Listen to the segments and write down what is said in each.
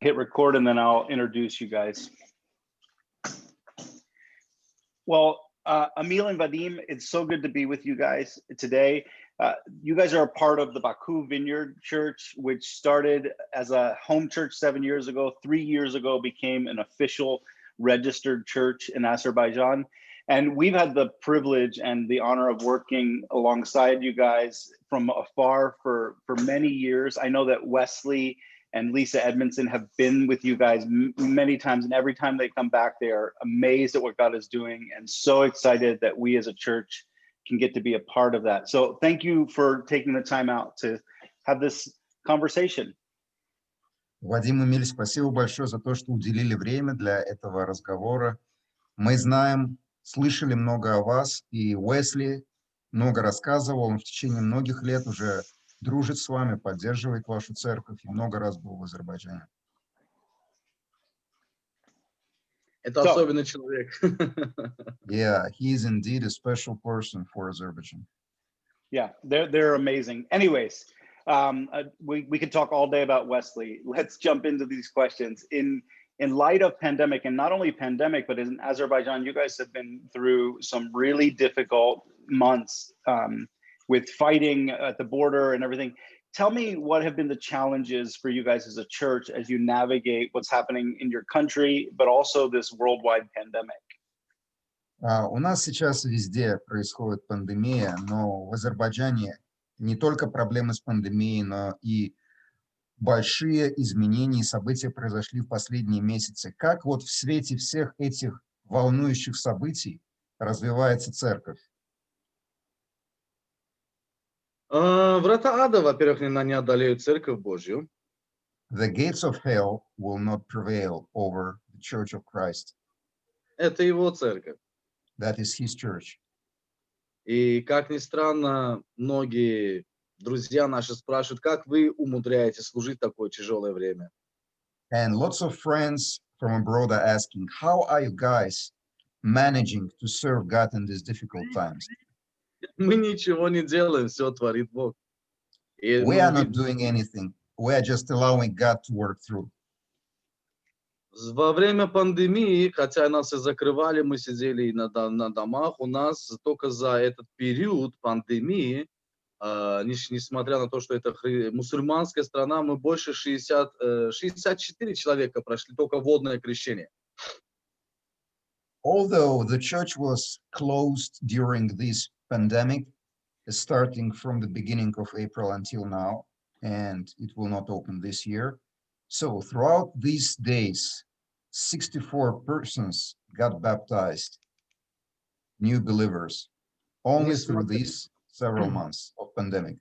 hit record and then I'll introduce you guys. Well, Emil and Vadim, it's so good to be with you guys today. You guys are a part of the Baku Vineyard Church, which started as a home church 7 years ago. 3 years ago, became an official registered church in Azerbaijan. And we've had the privilege and the honor of working alongside you guys from afar for many years. I know that Wesley and Lisa Edmondson have been with you guys many times, and every time they come back, they are amazed at what God is doing and so excited that we as a church can get to be a part of that. So thank you for taking the time out to have this conversation. Вадим и Эмиль, спасибо большое за то, что уделили время для этого разговора. Мы знаем, слышали много о вас, и Уэсли много рассказывал, он в течение многих лет уже дружит с вами, поддерживает вашу церковь, и много раз был в Азербайджане. Это особенный человек. Yeah, he is indeed a special person for Azerbaijan. Yeah, they're amazing. Anyways, we could talk all day about Wesley. Let's jump into these questions. In light of pandemic, and not only pandemic, but in Azerbaijan, you guys have been through some really difficult months with fighting at the border and everything. Tell me what have been the challenges for you guys as a church as you navigate what's happening in your country, but also this worldwide pandemic. У нас сейчас везде происходит пандемия, но в Азербайджане не только проблемы с пандемией, но и большие изменения и события произошли в последние месяцы. Как вот в свете всех этих волнующих событий развивается церковь? Врата ада, во-первых, не одолеют церковь Божью. The gates of hell will not prevail over the Church of Christ. Это его церковь. That is his church. И, как ни странно, многие друзья наши спрашивают, как вы умудряетесь служить в такое тяжелое время? And lots of friends from abroad are asking, how are you guys managing to serve God in these difficult times? Мы ничего не делаем, все творит Бог. We are not doing anything. We are just allowing God to work through. Во время пандемии, хотя нас и закрывали, мы сидели на домах, у нас только за этот период пандемии, несмотря на то, что это мусульманская страна, мы больше 64 человека прошли только водное крещение. Although the church was closed during this pandemic, starting from the beginning of April until now, and it will not open this year. So throughout these days, 64 persons got baptized, new believers, only through these several months of pandemic.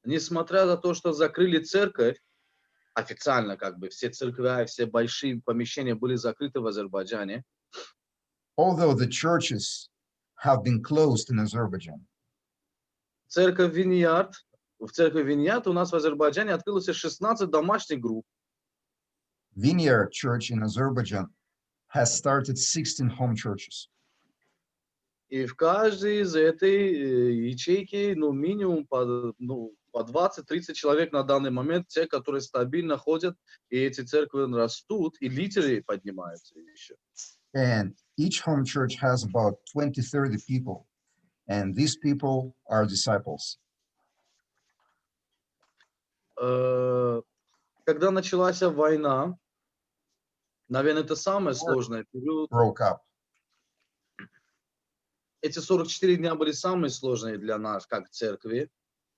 Несмотря на то, что закрыли церковь, официально как бы все церкви, все большие помещения были закрыты в Азербайджане. Although the churches have been closed in Azerbaijan. Церковь Vineyard, в церкви Vineyard у нас в Азербайджане открылось 16 домашних групп. Vineyard Church in Azerbaijan has started 16 home churches. И в каждой из этой ячейки, минимум по 20-30 человек на данный момент, те, которые стабильно ходят, и эти церкви растут, и лидеры поднимаются еще. And each home church has about 20-30 people, and these people are disciples. Когда началась война, наверное, это самый сложный период. Broke up. Эти 44 дня были самые сложные для нас, как церкви.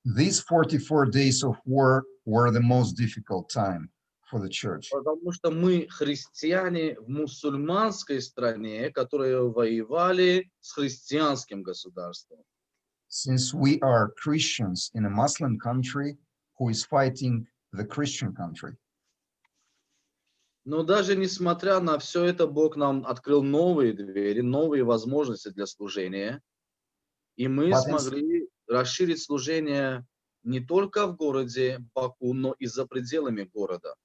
These 44 days of war were the most difficult time for the church. Потому что мы христиане в мусульманской стране, которые воевали с христианским государством. Since we are Christians in a Muslim country who is fighting the Christian country. Но даже несмотря на все это, Бог нам открыл новые двери, новые возможности для служения. И мы смогли расширить служение не только в городе Баку, но и за пределами города.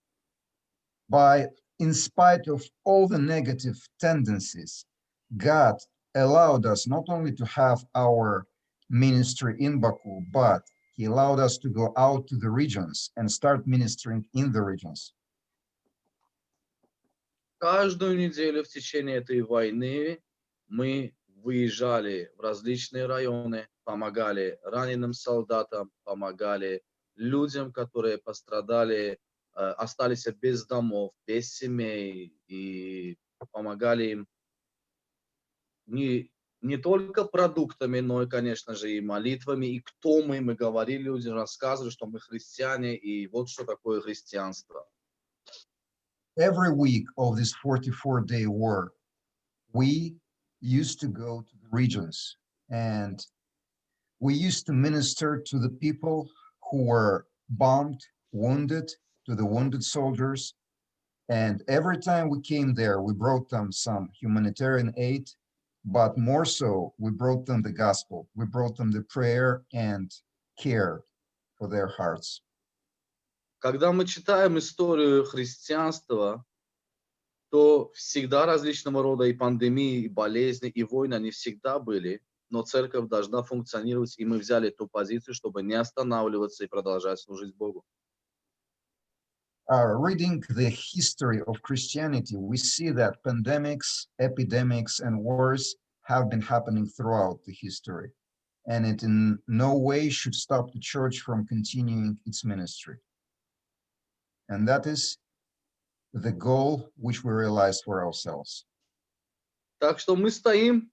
But in spite of all the negative tendencies, God allowed us not only to have our ministry in Baku, but He allowed us to go out to the regions and start ministering in the regions. каждую неделю в течение этой войны мы выезжали в различные районы, помогали раненым солдатам, помогали людям, которые пострадали, остались без домов, без семей, и помогали им не только продуктами, но и, конечно же, и молитвами, и кто мы. Мы говорили людям, рассказывали, что мы христиане, и вот что такое христианство. Every week of this 44-day war, we used to go to the regions and we used to minister to the people who were bombed, wounded, to the wounded soldiers. And every time we came there, we brought them some humanitarian aid, but more so, we brought them the gospel. We brought them the prayer and care for their hearts. Когда мы читаем историю христианства, то всегда различного рода и пандемии, и болезни, и войны, они всегда были, но церковь должна функционировать, и мы взяли ту позицию, чтобы не останавливаться и продолжать служить Богу. Reading the history of Christianity, we see that pandemics, epidemics, and wars have been happening throughout the history, and it in no way should stop the church from continuing its ministry. And that is the goal which we realize for ourselves. Так что мы стоим,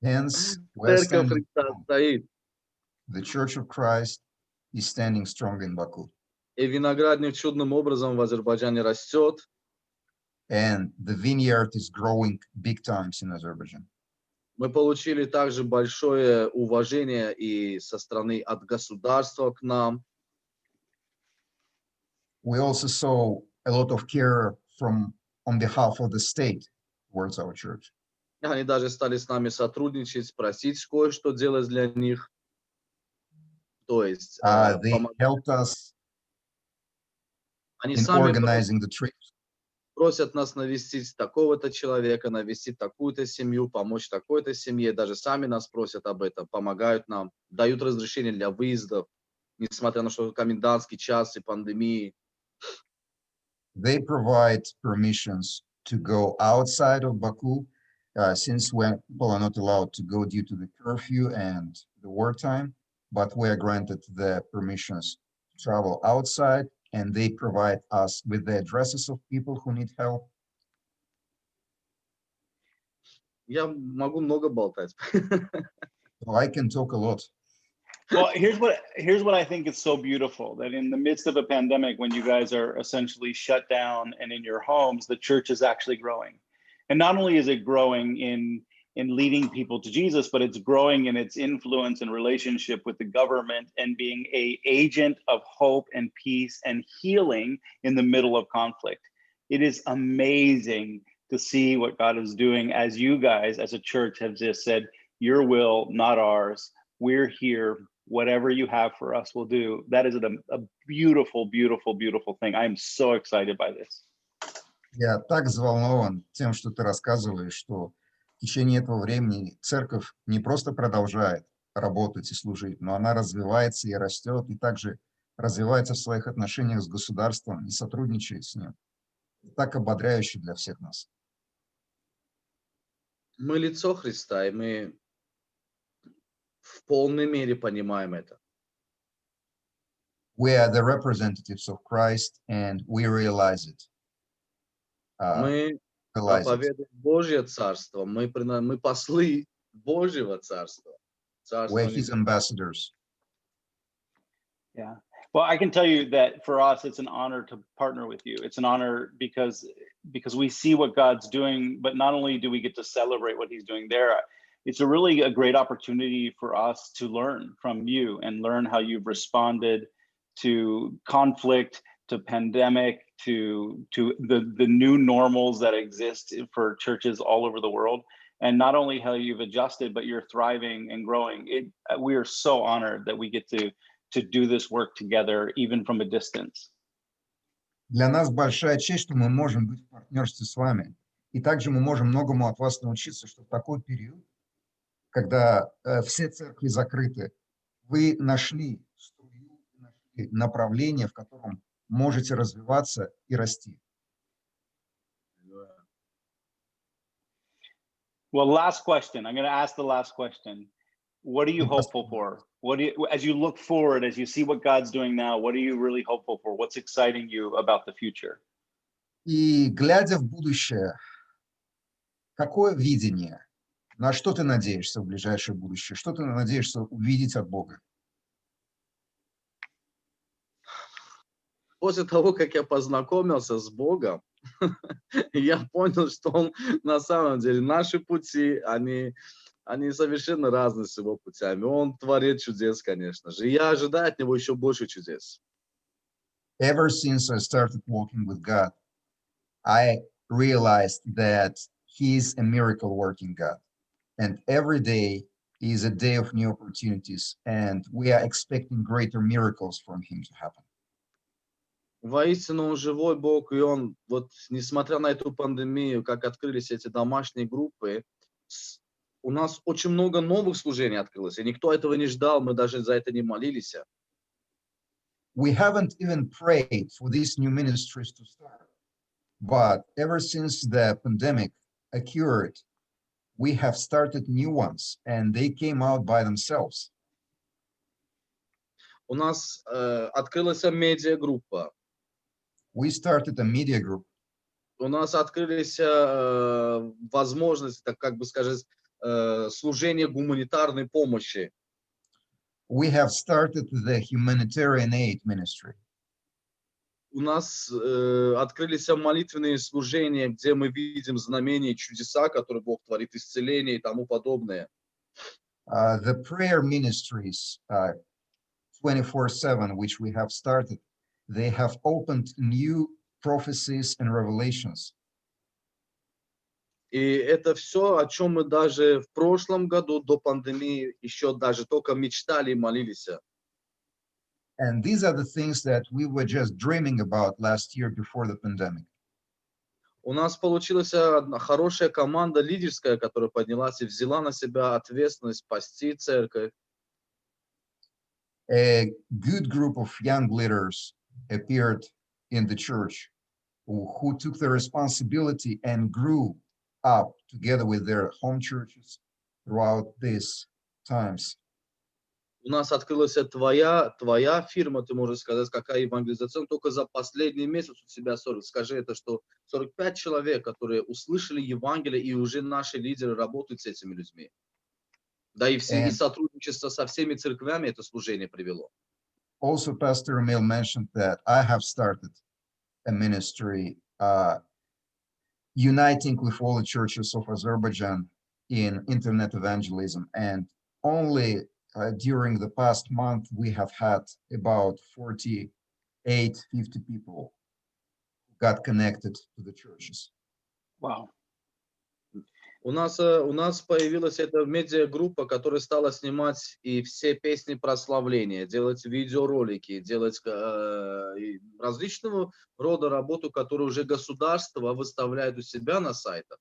Hence, we're церковь standing Христа strong. стоит, The Church of Christ is standing strong in Baku. и виноградник чудным образом в Азербайджане растет. And the vineyard is growing big times in Azerbaijan. Мы получили также большое уважение и со стороны от государства к нам. We also saw a lot of care on behalf of the state towards our church. Они даже стали с нами сотрудничать, просить кое-что делать для них. То есть They helped us они in сами organizing the trips. просят нас навестить такого-то человека, навестить такую-то семью, помочь такой-то семье. Даже сами нас просят об этом, помогают нам, дают разрешение для выездов, несмотря на что комендантский час и пандемии. They provide permissions to go outside of Baku, since when people are not allowed to go due to the curfew and the wartime, but we are granted the permissions to travel outside, and they provide us with the addresses of people who need help. Я могу много болтать. So I can talk a lot. Well, here's what I think is so beautiful, that in the midst of a pandemic, when you guys are essentially shut down and in your homes, the church is actually growing. And not only is it growing in leading people to Jesus, but it's growing in its influence and relationship with the government and being an agent of hope and peace and healing in the middle of conflict. It is amazing to see what God is doing as you guys as a church have just said, your will, not ours. We're here. Whatever you have for us, we'll do. That is a beautiful, beautiful, beautiful thing. I am so excited by this. Я так взволнован тем, что ты рассказываешь, что в течение этого времени церковь не просто продолжает работать и служить, но она развивается и растет, и также развивается в своих отношениях с государством и сотрудничает с ним. Так ободряюще для всех нас. Мы лицо Христа, и мы в полной мере понимаем это. We are the representatives of Christ, and we realize it. Мы проповедуем Божье Царство, мы послы Божьего Царства. We're His ambassadors. Yeah. Well, I can tell you that for us, it's an honor to partner with you. It's an honor because we see what God's doing, but not only do we get to celebrate what He's doing there, it's a great opportunity for us to learn from you and learn how you've responded to conflict, to pandemic, to the new normals that exist for churches all over the world. And not only how you've adjusted, but you're thriving and growing. We are so honored that we get to do this work together, even from a distance. Для нас большая честь, что мы можем быть в партнерстве с вами. И также мы можем многому от вас научиться, что в такой период, когда все церкви закрыты, вы нашли струю, нашли направление, в котором можете развиваться и расти. Well, last question. I'm going to ask the last question. What are you hopeful for? What do you, as you look forward, as you see what God's doing now, what are you really hopeful for? What's exciting you about the future? И глядя в будущее, какое видение? На что ты надеешься в ближайшее будущее? Что ты надеешься увидеть от Бога? После того, как я познакомился с Богом, я понял, что Он на самом деле, наши пути, они совершенно разные с Его путями. Он творит чудес, конечно же. И я ожидаю от Него еще больше чудес. Ever since I started walking with God, I realized that He is a miracle working God. And every day is a day of new opportunities. And we are expecting greater miracles from Him to happen. Воистину, Он живой Бог, и Он, вот, несмотря на эту пандемию, как открылись эти домашние группы, у нас очень много новых служений открылось, и никто этого не ждал, мы даже за это не молились. We haven't even prayed for these new ministries to start. But ever since the pandemic occurred, we have started new ones, and they came out by themselves. У нас открылась медиагруппа. We started a media group. У нас открылись возможности, так как бы сказать, служения гуманитарной помощи. We have started the humanitarian aid ministry. У нас открылись молитвенные служения, где мы видим знамения и чудеса, которые Бог творит, исцеление и тому подобное. The prayer ministries 24/7, which we have started, they have opened new prophecies and revelations. И это все, о чем мы даже в прошлом году до пандемии еще даже только мечтали и молились. And these are the things that we were just dreaming about last year before the pandemic. У нас получилась одна хорошая команда лидерская, которая поднялась и взяла на себя ответственность спасти церковь. A good group of young leaders appeared in the church who took the responsibility and grew up together with their home churches throughout these times. У нас открылась твоя фирма, ты можешь сказать, какая евангелизация, только за последний месяц у тебя 40. Скажи это, что 45 человек, которые услышали Евангелие, и уже наши лидеры работают с этими людьми. Да и все, и сотрудничество со всеми церквями это служение привело. Also, Pastor Emil mentioned that I have started a ministry uniting with all the churches of Azerbaijan in internet evangelism. And only during the past month, we have had about 48, 50 people who got connected to the churches. Wow. У нас появилась эта медиагруппа, которая стала снимать и все песни прославления, делать видеоролики, делать различного рода работу, которую уже государство выставляет у себя на сайтах.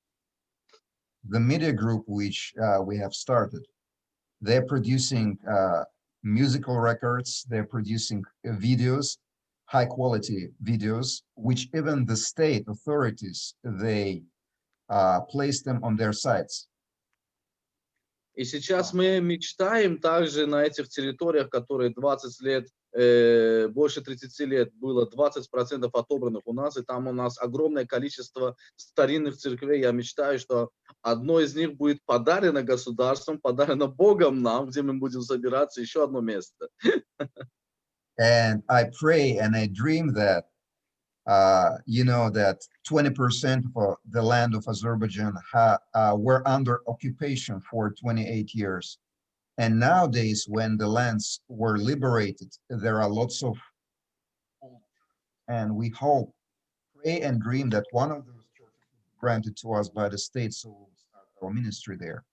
The media group which we have started, they're producing musical records, they're producing videos, high quality videos, which even the state authorities, they place them on their sites. И сейчас мы мечтаем также на этих территориях, которые 20 лет, больше 30 лет было 20% отобранных у нас, и там у нас огромное количество старинных церквей. Я мечтаю, что одно из них будет подарено государством, подарено Богом нам, где мы будем собираться, еще одно место. And I pray and I dream that that 20% of the land of Azerbaijan were under occupation for 28 years. And nowadays, when the lands were liberated, there are lots of, and we hope, pray and dream that one of those churches will be granted to us by the state, so we'll start our ministry there.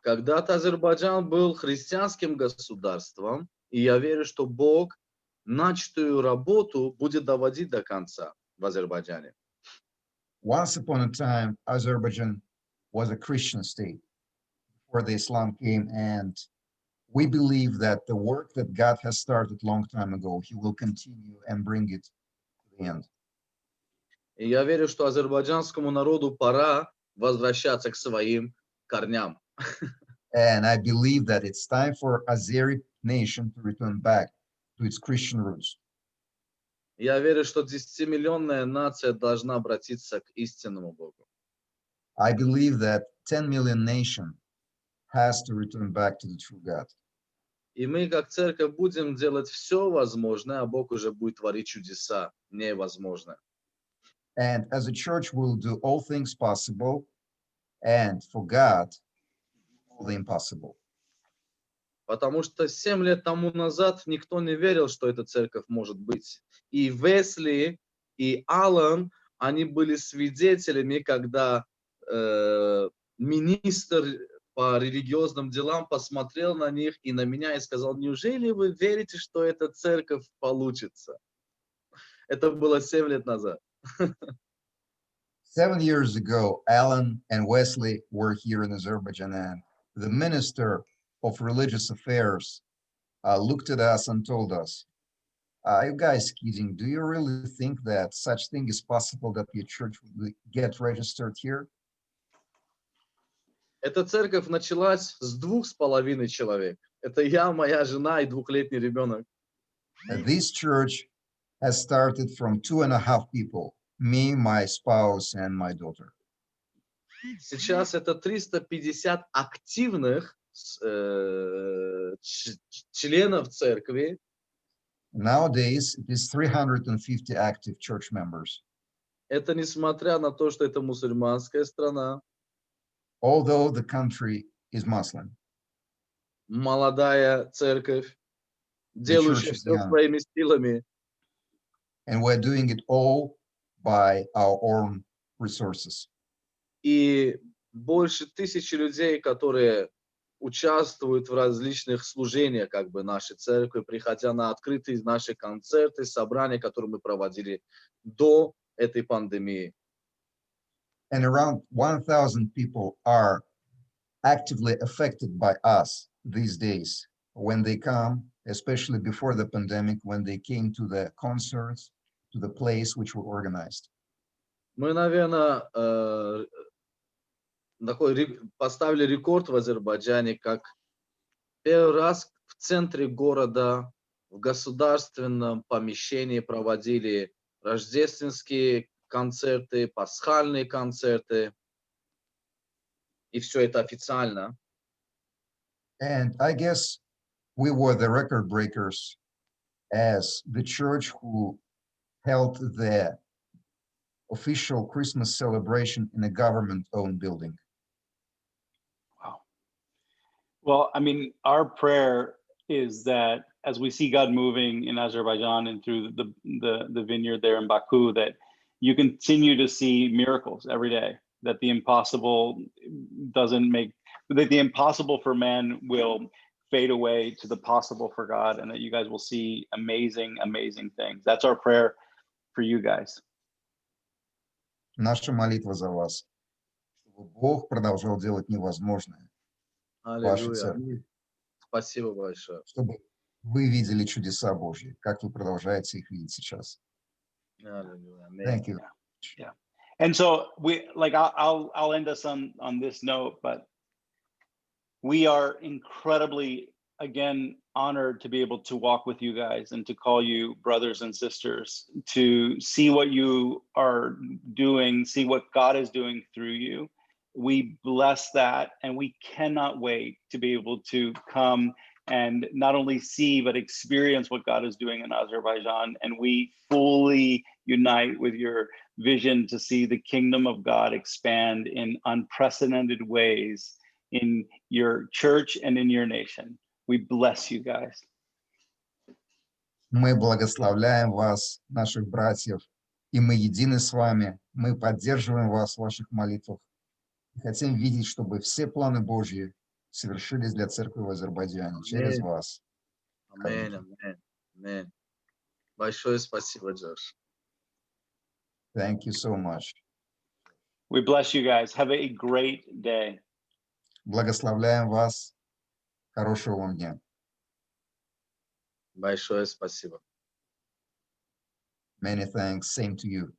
Когда-то Азербайджан был христианским государством, и я верю, что Бог начатую работу будет доводить до конца в Азербайджане. Once upon a time, Azerbaijan was a Christian state before the Islam came, and we believe that the work that God has started long time ago, He will continue and bring it to the end. И я верю, что азербайджанскому народу пора возвращаться к своим корням. And I believe that it's time for Azeri nation to return back to its Christian roots. Я верю, что 10-миллионная нация должна обратиться к истинному Богу. I believe that 10 million nation has to return back to the true God. И мы, как церковь, будем делать все возможное, а Бог уже будет творить чудеса невозможное. And as a church, we'll do all things possible, and for God, all the impossible. Потому что 7 лет тому назад никто не верил, что эта церковь может быть. И Весли, и Аллен, они были свидетелями, когда министр по религиозным делам посмотрел на них и на меня и сказал: неужели вы верите, что эта церковь получится? Это было 7 лет назад. 7 years ago, Alan and Wesley were here in Azerbaijan, and the minister of religious affairs looked at us and told us, "Are you guys kidding? Do you really think that such thing is possible, that your church will get registered here?" Эта церковь началась с 2,5 человек. Это я, моя жена и 2-летний ребенок. This church has started from 2.5 people, me, my spouse, and my daughter. Сейчас это 350 активных членов церкви. Nowadays, it is 350 active church members. Это несмотря на то, что это мусульманская страна, Although the country is Muslim, молодая церковь, делающая church is все young. своими силами. And we're doing it all by our own resources. И больше 1000 людей, которые участвуют в различных служениях как бы нашей церкви, приходя на открытые наши концерты, собрания, которые мы проводили до этой пандемии. And around 1,000 people are actively affected by us these days when they come, especially before the pandemic, when they came to the concerts, to the place which were organized. Мы, наверное, поставили рекорд в Азербайджане, как первый раз в центре города, в государственном помещении проводили рождественские концерты, пасхальные концерты. И все это официально. And I guess we were the record breakers as the church who held the official Christmas celebration in a government-owned building. Wow. Well, I mean, our prayer is that as we see God moving in Azerbaijan and through the vineyard there in Baku, that you continue to see miracles every day, that the impossible for man will fade away to the possible for God, and that you guys will see amazing, amazing things. That's our prayer for you guys. Наша молитва за вас, чтобы Бог продолжал делать невозможное в вашей церкви, Спасибо большое. чтобы вы видели чудеса Божьи, как вы продолжаете их видеть сейчас. Thank you. Yeah. And so I'll end us on this note, but we are incredibly, again, honored to be able to walk with you guys and to call you brothers and sisters, to see what you are doing, see what God is doing through you. We bless that, and we cannot wait to be able to come and not only see, but experience what God is doing in Azerbaijan. And we fully unite with your vision to see the kingdom of God expand in unprecedented ways in your church and in your nation. We bless you guys. Мы благословляем вас, наших братьев, и мы едины с вами. Мы поддерживаем вас в ваших молитвах. И хотим видеть, чтобы все планы Божьи совершились для церкви в Азербайджане через вас. Аминь, аминь, аминь. Большое спасибо, Джош. Thank you so much. We bless you guys. Have a great day. Благословляем вас. Хорошего вам дня. Большое спасибо. Many thanks. Same to you.